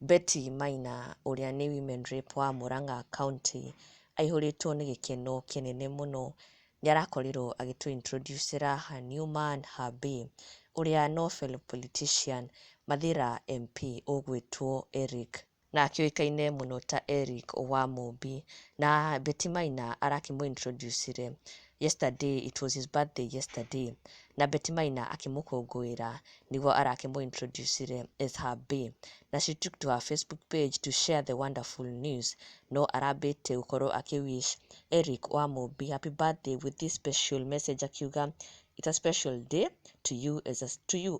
Betty Maina, ũrĩa nĩ women rep wa Murang'a County, aihũrĩtwo nĩ gĩkeno kĩnene mũno. Nĩ arakorirwo agĩtũ introduce-ĩra her new man, her bae, ũrĩa no fellow politician Mathira MP ũgwĩtwo Eric, na akĩũĩkaine mũno ta Eric wa Mũmbi. Na Betty Maina arakĩmũ introduce-ire yesterday, it was his birthday yesterday, na Betty Maina akĩmũkũngũĩra nĩguo arakĩmũ introduce-ire as her bae, na she took to her Facebook page to share the wonderful news. No arambĩte gũkorwo akĩ-wish Eric wa Mũmbi happy birthday with this special message, akiuga it's a special day to you,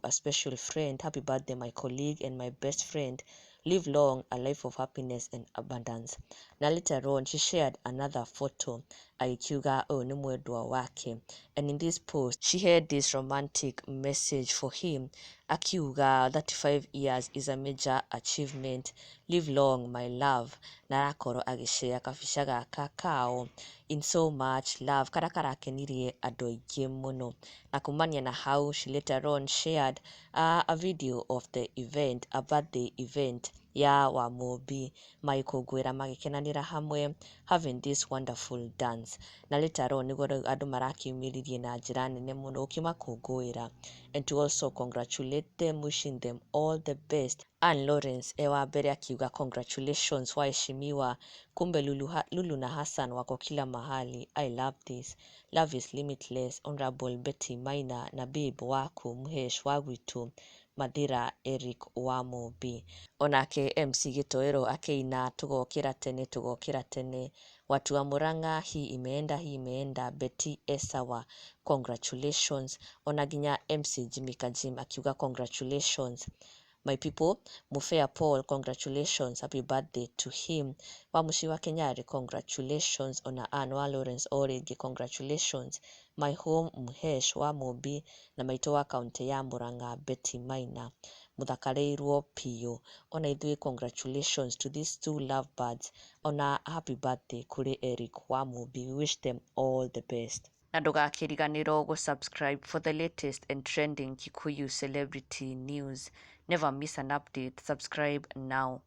a special friend. Happy birthday my colleague and my best friend, live long, a life of happiness and abundance. Na later on she shared another photo akiuga nĩ mwendwa wake, and in this post she had this romantic message for him, akiuga 35 years is a major achievement, live long my love. Na arakorwo agĩshare kabica gaka kao in so much love karĩa karakenirie andũ aingĩ mũno. Na kumania na hau, she later on shared a video of the event, a birthday event ya wa Mũmbi, magĩkũngũĩra magĩkenanĩra hamwe, having this wonderful dance. Na later on nĩguo rĩu andũ marakiumĩririe na njĩra nene mũno gũkĩmakũngũĩra, and to also congratulate them, wishing them all the best. Ann Lawrence wa mbere akiuga congratulations waheshimiwa, kumbe Lulu na Hassan wako kila mahali, I love this, love is limitless. Honorable Betty Maina na babe waku Muhesh wa gwitũ Mathira Eric wa Mũmbi. Onake MC Gĩtoero akĩina tũgokĩra tene, watu wa Murang'a hii imeenda, Betty esawa, congratulations. Ona nginya MC Jimmy Kajim akiuga congratulations my people. Mufea Paul, congratulations, happy birthday to him. Wamushi wa Kenyari, congratulations. Ona Ann wa Lawrence Origi, congratulations. My home Muhesh wa Mũmbi na maitũ wa kaunti ya Murang'a Betty Maina, muthakareirwo piyo. Ona ithuĩ congratulations to these two lovebirds. Ona happy birthday kuri Eric wa Mũmbi, we wish them all the best. Na ndũgakĩriganĩrwo gũ-subscribe for the latest and trending Kikuyu celebrity news. Never miss an update. Subscribe now.